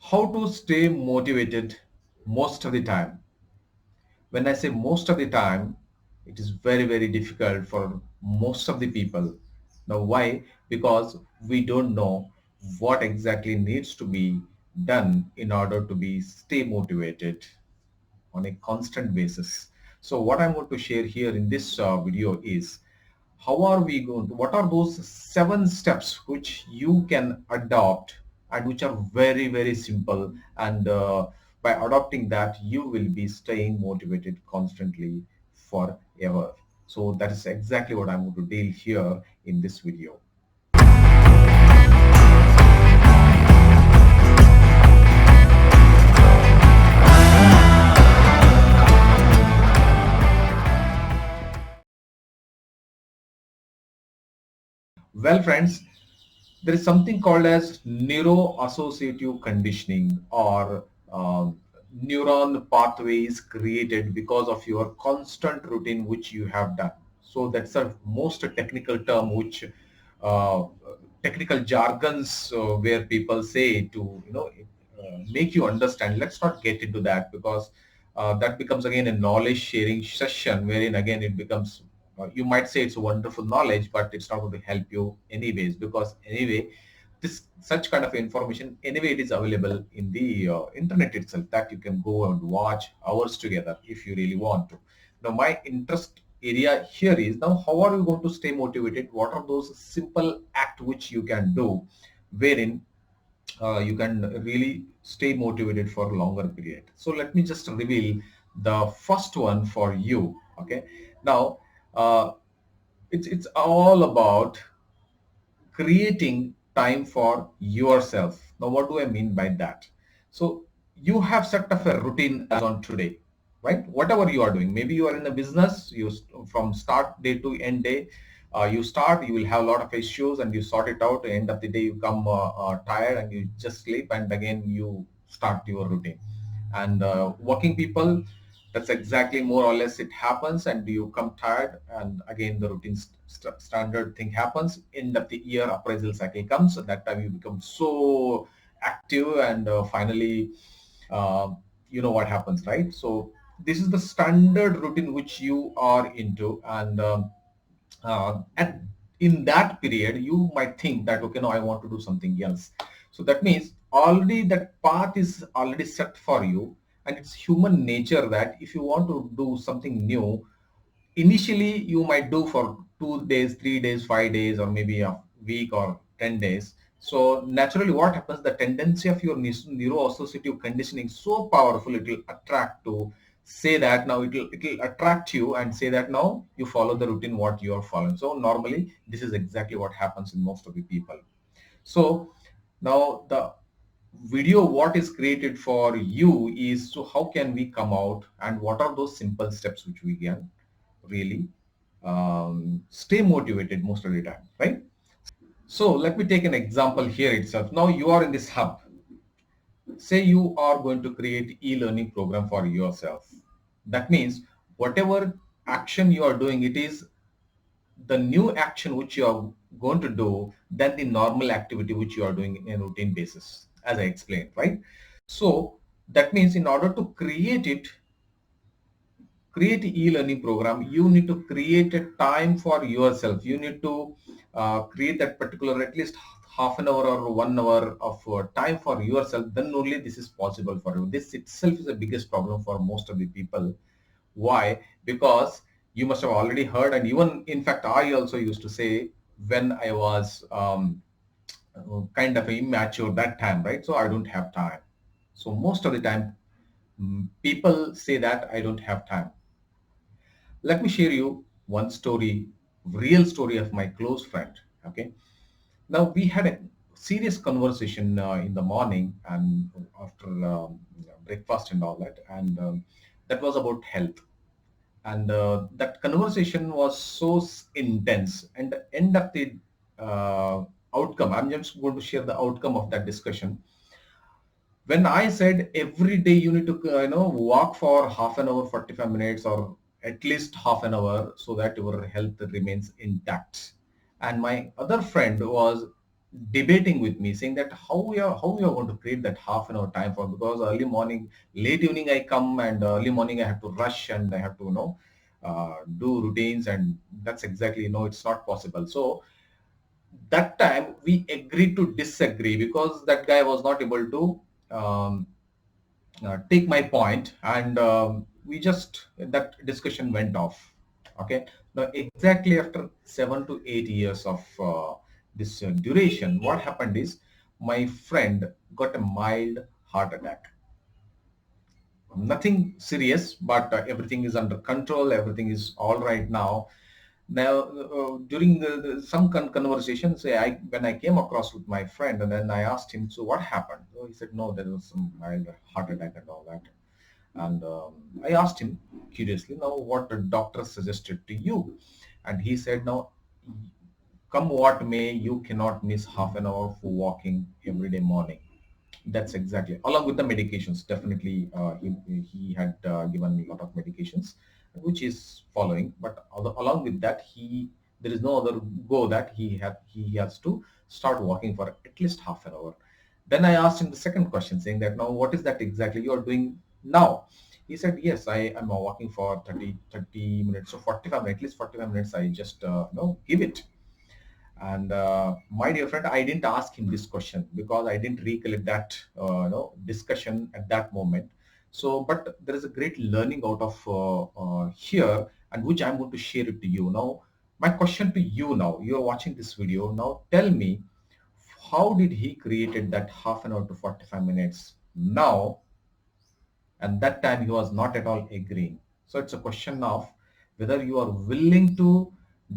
How to stay motivated most of the time? When I say most of the time, it is very difficult for most of the people. Now, why? Because we don't know what exactly needs to be done in order to be stay motivated on a constant basis. So what I'm going to share here in this video is how are we going to, what are those 7 steps which you can adopt and which are very simple, and by adopting that you will be staying motivated constantly forever. So that is exactly what I'm going to deal here in this video. Well, friends, there is something called as neuroassociative conditioning, or neuron pathways created because of your constant routine which you have done. So that's a most technical term, which uh, technical jargons where people say to make you understand. Let's not get into that, because that becomes again a knowledge sharing session, wherein again it becomes, you might say it's a wonderful knowledge, but it's not going to help you anyways, because anyway this such kind of information anyway it is available in the internet itself, that you can go and watch hours together if you really want to. Now my interest area here is, now how are you going to stay motivated? What are those simple act which you can do, wherein you can really stay motivated for a longer period? So let me just reveal the first one for you. Okay, now uh, it's all about creating time for yourself. Now, what do I mean by that? So you have set up a routine as on today, right? Whatever you are doing, maybe you are in a business, from start day to end day, you start, you will have a lot of issues and you sort it out. At the end of the day, you come tired and you just sleep, and again you start your routine. And working people, that's exactly more or less it happens, and you come tired and again the routine standard thing happens. End of the year appraisal cycle comes, so that time you become so active, and finally uh, you know what happens, right? So this is the standard routine which you are into, and and in that period you might think that, okay, no, I want to do something else. So that means already that path is already set for you, and it's human nature that if you want to do something new, initially you might do for 2 days, 3 days, 5 days, or maybe a week or 10 days. So naturally what happens, the tendency of your neuroassociative conditioning so powerful, it will attract to say that, now it will attract you and say that now you follow the routine what you are following. So normally this is exactly what happens in most of the people. So now the video what is created for you is, so how can we come out, and what are those simple steps which we can really stay motivated most of the time, right? So let me take an example here itself. Now you are in this hub. Say you are going to create e-learning program for yourself. That means whatever action you are doing, it is the new action which you are going to do than the normal activity which you are doing in a routine basis, as I explained, right? So that means in order to create e-learning program, you need to create a time for yourself. You need to create that particular at least half an hour or 1 hour of time for yourself. Then only this is possible for you. This itself is the biggest problem for most of the people. Why? Because you must have already heard, and even in fact I also used to say when I was kind of immature that time, right? So I don't have time. So most of the time people say that I don't have time. Let me share you one story, real story of my close friend. Okay. Now we had a serious conversation in the morning and after breakfast and all that, and that was about health. And that conversation was so intense. And the end of the uh, outcome, I'm just going to share the outcome of that discussion. When I said every day you need to walk for half an hour, 45 minutes, or at least half an hour, so that your health remains intact. And my other friend was debating with me, saying that how we are going to create that half an hour time for, because early morning, late evening I come, and early morning I have to rush and I have to do routines, and that's exactly, it's not possible. So that time we agreed to disagree, because that guy was not able to um, take my point, and we just, that discussion went off. Okay, now exactly after 7 to 8 years of this duration, what happened is my friend got a mild heart attack. Nothing serious, but everything is under control, everything is all right now. Now, during some conversations, when I came across with my friend, and then I asked him, so what happened? So he said, no, there was some mild heart attack and all that. And I asked him curiously, now what the doctor suggested to you? And he said, now, come what may, you cannot miss half an hour for walking every day morning. That's exactly, along with the medications. Definitely, he had given a lot of medications, which is following. But along with that, there is no other go that he has to start walking for at least half an hour. Then I asked him the second question, saying that, now what is that exactly you are doing now? He said, yes, I am walking for 30 minutes, so 45 minutes, at least 45 minutes. I just give it. And my dear friend, I didn't ask him this question because I didn't recollect that discussion at that moment. So, but there is a great learning out of here, and which I'm going to share it to you now. My question to you now: you are watching this video now. Tell me, how did he created that half an hour to 45 minutes now, and that time he was not at all agreeing. So it's a question of whether you are willing to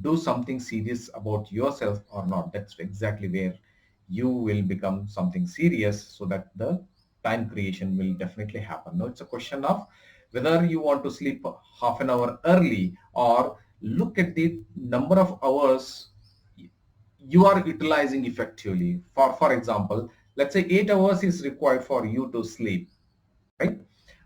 do something serious about yourself or not. That's exactly where you will become something serious, so that the time creation will definitely happen. Now it's a question of whether you want to sleep half an hour early, or look at the number of hours you are utilizing effectively. For example, let's say 8 hours is required for you to sleep, right?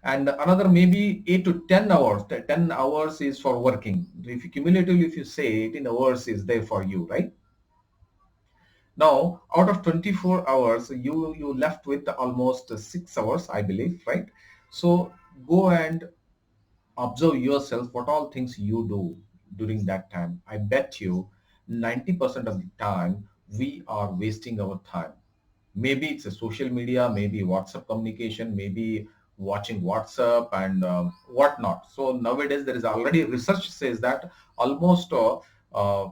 And another maybe 8 to 10 hours. 10 hours is for working. If you cumulatively, if you say 18 hours is there for you, right? Now, out of 24 hours, you left with almost 6 hours, I believe, right? So go and observe yourself, what all things you do during that time. I bet you 90% of the time we are wasting our time. Maybe it's a social media, maybe WhatsApp communication, maybe watching WhatsApp and whatnot. So nowadays there is already research says that almost uh,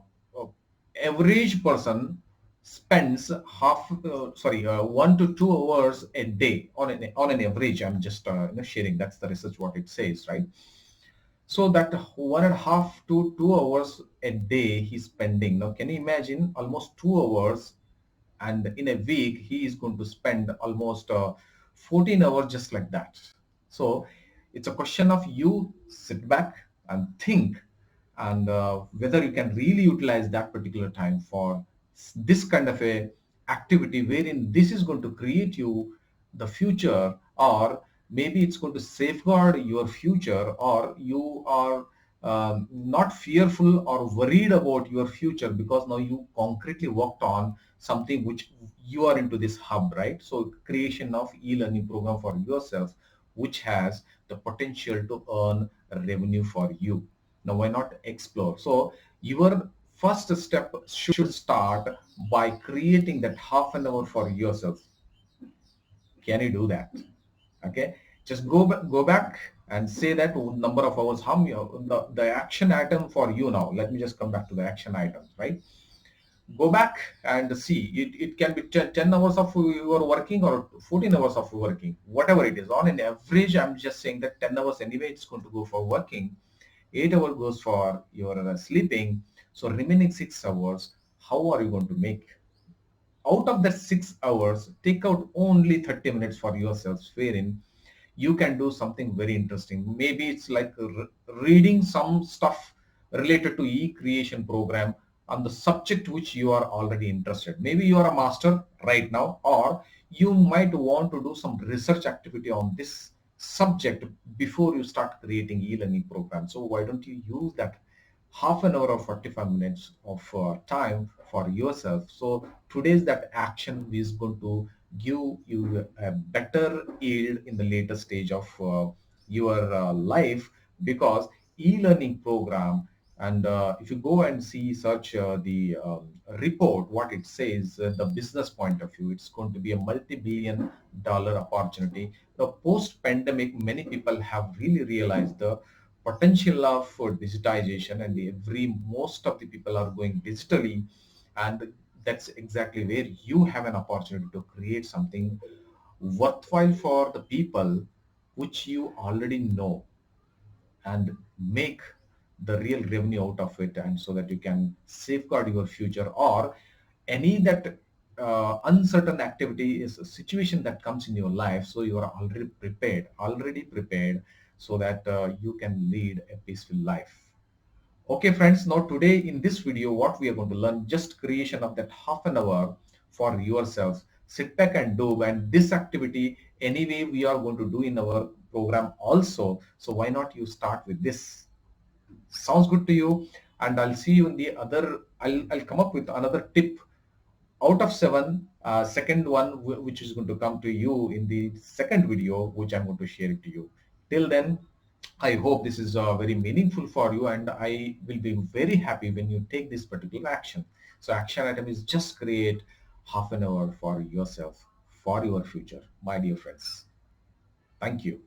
average person spends 1 to 2 hours a day on an average. I'm just sharing. That's the research what it says, right? So that 1.5 to 2 hours a day he's spending. Now, can you imagine almost 2 hours, and in a week he is going to spend almost 14 hours just like that. So it's a question of you sit back and think, and whether you can really utilize that particular time for this kind of a activity, wherein this is going to create you the future, or maybe it's going to safeguard your future, or you are not fearful or worried about your future, because now you concretely worked on something which you are into this hub, right? So creation of e-learning program for yourself, which has the potential to earn revenue for you. Now why not explore? So your first step should start by creating that half an hour for yourself. Can you do that? Okay, just go back and say that number of hours, how many, the action item for you. Now let me just come back to the action items, right? Go back and see, it can be 10 hours of your working, or 14 hours of working, whatever it is. On an average, I'm just saying that 10 hours anyway it's going to go for working, 8 hours goes for your sleeping. So remaining 6 hours, how are you going to make? Out of that 6 hours, take out only 30 minutes for yourself, wherein you can do something very interesting. Maybe it's like reading some stuff related to e-creation program on the subject which you are already interested. Maybe you are a master right now, or you might want to do some research activity on this subject before you start creating e-learning program. So why don't you use that half an hour or 45 minutes of time for yourself. So today's that action is going to give you a better yield in the later stage of your life, because e-learning program, and if you go and see search the report, what it says, the business point of view, it's going to be a multi-billion dollar opportunity. The post pandemic, many people have really realized the potential of digitization, and every most of the people are going digitally, and that's exactly where you have an opportunity to create something worthwhile for the people which you already know, and make the real revenue out of it, and so that you can safeguard your future, or any that uncertain activity is a situation that comes in your life, so you are already prepared, so that you can lead a peaceful life. Okay friends, now today in this video what we are going to learn, just creation of that half an hour for yourselves. Sit back and do, and this activity anyway we are going to do in our program also, so why not you start with this? Sounds good to you? And I'll see you in the other, I'll come up with another tip out of seven, second one which is going to come to you in the second video which I'm going to share it to you. Till then, I hope this is very meaningful for you, and I will be very happy when you take this particular action. So action item is just create half an hour for yourself, for your future, my dear friends. Thank you.